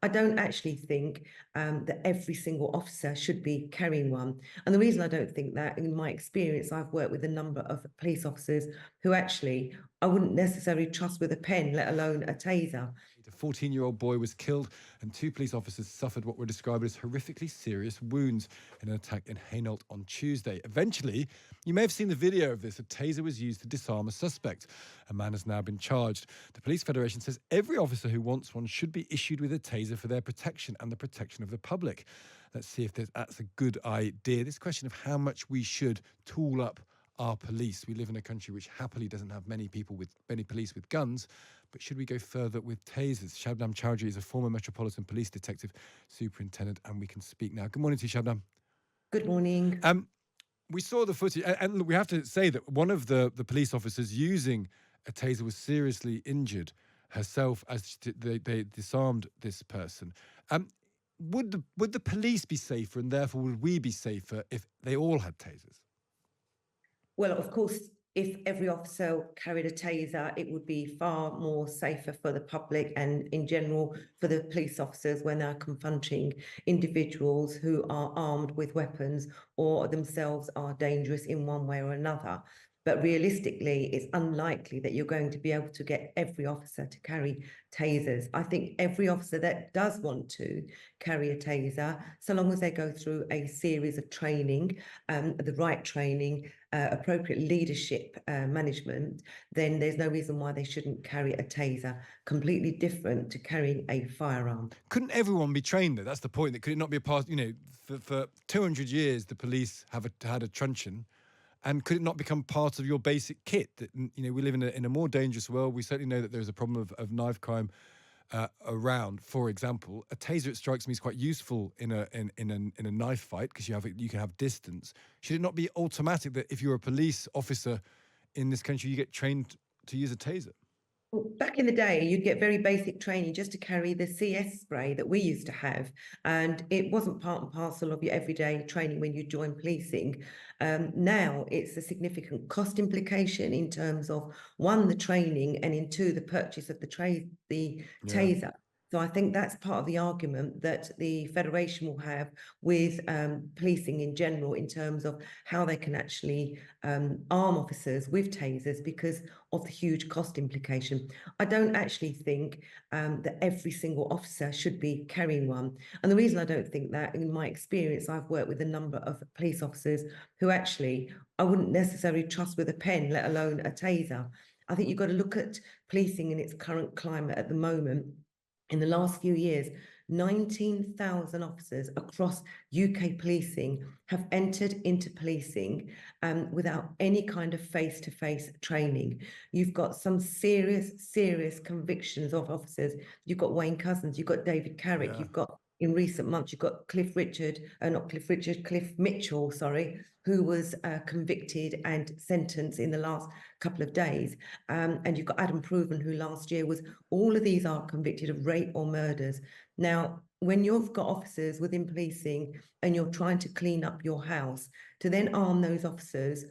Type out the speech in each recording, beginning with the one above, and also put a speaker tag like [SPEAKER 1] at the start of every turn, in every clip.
[SPEAKER 1] I don't actually think that every single officer should be carrying one. And the reason I don't think that, in my experience, I've worked with a number of police officers who actually I wouldn't necessarily trust with a pen, let alone a taser.
[SPEAKER 2] A 14-year-old boy was killed and 2 police officers suffered what were described as horrifically serious wounds in an attack in Hainault on Tuesday. Eventually, you may have seen the video of this, a taser was used to disarm a suspect. A man has now been charged. The Police Federation says every officer who wants one should be issued with a taser for their protection and the protection of the public. Let's see if that's a good idea. This question of how much we should tool up our police. We live in a country which happily doesn't have many police with guns, but should we go further with tasers? Shabnam Chaudhri is a former Metropolitan Police Detective Superintendent, and we can speak now. Good morning to you, Shabnam.
[SPEAKER 1] Good morning.
[SPEAKER 2] We saw the footage, and we have to say that one of the police officers using a taser was seriously injured herself as they disarmed this person. Would the police be safer, and therefore would we be safer if they all had tasers?
[SPEAKER 1] Well, of course, if every officer carried a taser, it would be far more safer for the public and in general for the police officers when they're confronting individuals who are armed with weapons or themselves are dangerous in one way or another. But realistically, it's unlikely that you're going to be able to get every officer to carry tasers. I think every officer that does want to carry a taser, so long as they go through a series of training, the right training, appropriate leadership management, then there's no reason why they shouldn't carry a taser. Completely different to carrying a firearm.
[SPEAKER 2] Couldn't everyone be trained though? That's the point. That could it not be a part? For 200 years, the police have had a truncheon. And could it not become part of your basic kit? That we live in a more dangerous world. We certainly know that there is a problem of knife crime around. For example, a taser, it strikes me, is quite useful in a knife fight because you can have distance. Should it not be automatic that if you're a police officer in this country, you get trained to use a taser?
[SPEAKER 1] Well, back in the day, you'd get very basic training just to carry the CS spray that we used to have. And it wasn't part and parcel of your everyday training when you join policing. Now it's a significant cost implication in terms of, one, the training, and in two, the purchase of the taser. So I think that's part of the argument that the Federation will have with policing in general in terms of how they can actually arm officers with tasers because of the huge cost implication. I don't actually think that every single officer should be carrying one. And the reason I don't think that, in my experience, I've worked with a number of police officers who actually I wouldn't necessarily trust with a pen, let alone a taser. I think you've got to look at policing in its current climate at the moment. In the last few years, 19,000 officers across UK policing have entered into policing without any kind of face-to-face training. You've got some serious convictions of officers. You've got Wayne Couzens, you've got David Carrick, you've got, in recent months, you've got Cliff Mitchell, who was convicted and sentenced in the last couple of days. And you've got Adam Proven, who last year was, all of these are convicted of rape or murders. Now, when you've got officers within policing and you're trying to clean up your house, to then arm those officers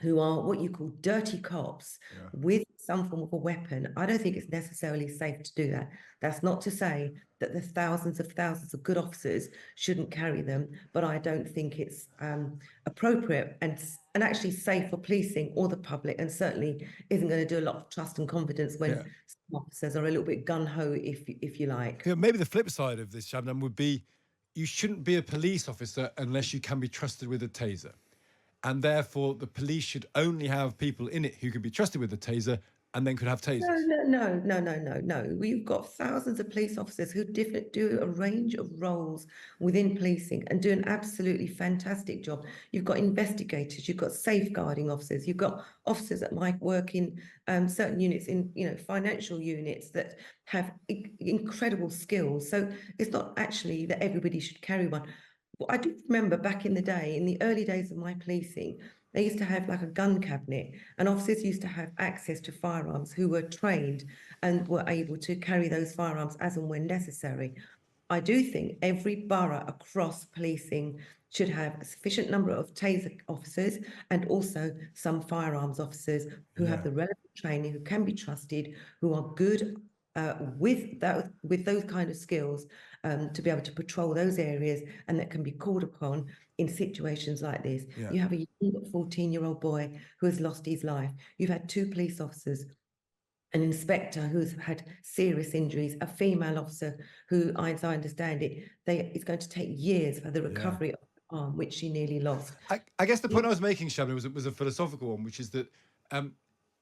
[SPEAKER 1] who are what you call dirty cops with some form of a weapon, I don't think it's necessarily safe to do that. That's not to say that the thousands of good officers shouldn't carry them, but I don't think it's appropriate and actually safe for policing or the public, and certainly isn't going to do a lot of trust and confidence when some officers are a little bit gung-ho, if you like.
[SPEAKER 2] Maybe the flip side of this, Shabnam, would be you shouldn't be a police officer unless you can be trusted with a taser. And therefore, the police should only have people in it who can be trusted with a taser and then could have tasers.
[SPEAKER 1] No. We've got thousands of police officers who do a range of roles within policing and do an absolutely fantastic job. You've got investigators, you've got safeguarding officers, you've got officers that might work in certain units, in financial units that have incredible skills. So it's not actually that everybody should carry one. Well, I do remember back in the day, in the early days of my policing, they used to have like a gun cabinet, and officers used to have access to firearms who were trained and were able to carry those firearms as and when necessary. I do think every borough across policing should have a sufficient number of taser officers and also some firearms officers who have the relevant training, who can be trusted, who are good with those kind of skills to be able to patrol those areas, and that can be called upon in situations like this.
[SPEAKER 2] Yeah.
[SPEAKER 1] You have a young 14-year-old boy who has lost his life. You've had two police officers, an inspector who's had serious injuries, a female officer who, as I understand it, it's going to take years for the recovery of the arm, which she nearly lost.
[SPEAKER 2] I guess the point I was making, Shabnam, was a philosophical one, which is that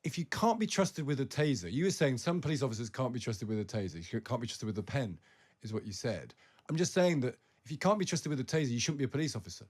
[SPEAKER 2] if you can't be trusted with a taser, you were saying some police officers can't be trusted with a taser, you can't be trusted with a pen, is what you said. I'm just saying that if you can't be trusted with a taser, you shouldn't be a police officer.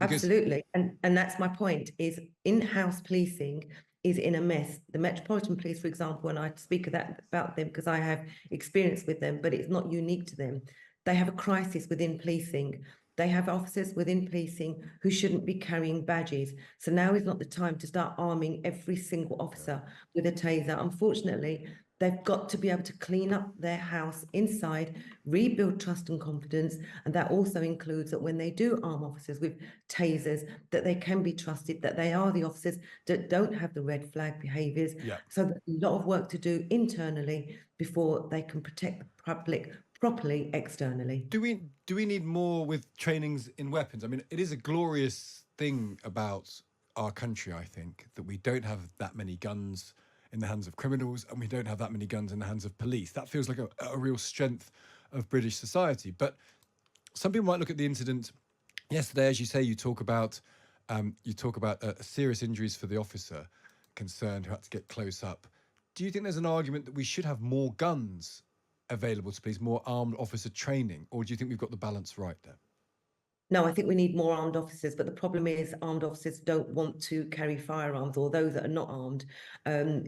[SPEAKER 1] Absolutely. And that's my point, is in-house policing is in a mess. The Metropolitan Police, for example, and I speak about them because I have experience with them, but it's not unique to them. They have a crisis within policing. They have officers within policing who shouldn't be carrying badges. So now is not the time to start arming every single officer with a taser. Unfortunately, they've got to be able to clean up their house inside, rebuild trust and confidence. And that also includes that when they do arm officers with tasers, that they can be trusted, that they are the officers that don't have the red flag behaviours. So there's a lot of work to do internally before they can protect the public properly externally.
[SPEAKER 2] Do we need more with trainings in weapons? I mean, it is a glorious thing about our country, I think, that we don't have that many guns in the hands of criminals, and we don't have that many guns in the hands of police. That feels like a real strength of British society. But some people might look at the incident yesterday, as you say, you talk about serious injuries for the officer concerned who had to get close up. Do you think there's an argument that we should have more guns available to police, more armed officer training, or do you think we've got the balance right there?
[SPEAKER 1] No, I think we need more armed officers, but the problem is armed officers don't want to carry firearms, or those that are not armed.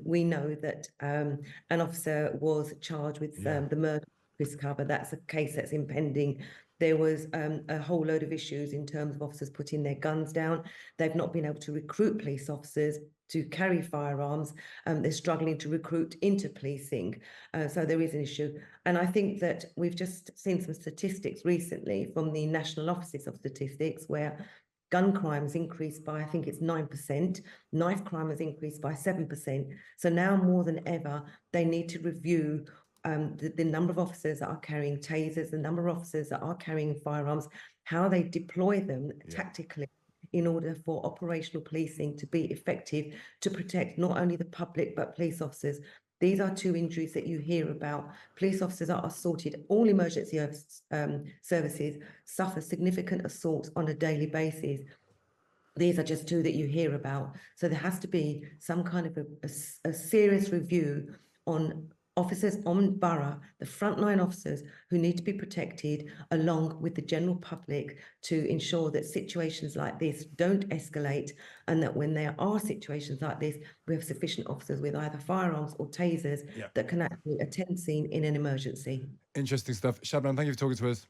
[SPEAKER 1] We know that an officer was charged with the murder of Chris Cover. That's a case that's impending. There was a whole load of issues in terms of officers putting their guns down. They've not been able to recruit police officers to carry firearms. They're struggling to recruit into policing. So there is an issue. And I think that we've just seen some statistics recently from the National Offices of Statistics where gun crimes increased by, I think it's 9%, knife crime has increased by 7%. So now more than ever, they need to review the number of officers that are carrying tasers, the number of officers that are carrying firearms, how they deploy them tactically in order for operational policing to be effective to protect not only the public but police officers. These are two injuries that you hear about. Police officers are assaulted. All emergency services suffer significant assaults on a daily basis. These are just two that you hear about. So there has to be some kind of a serious review on officers on borough, the frontline officers who need to be protected, along with the general public, to ensure that situations like this don't escalate, and that when there are situations like this, we have sufficient officers with either firearms or tasers that can actually attend scene in an emergency.
[SPEAKER 2] Interesting stuff. Shabnam, thank you for talking to us.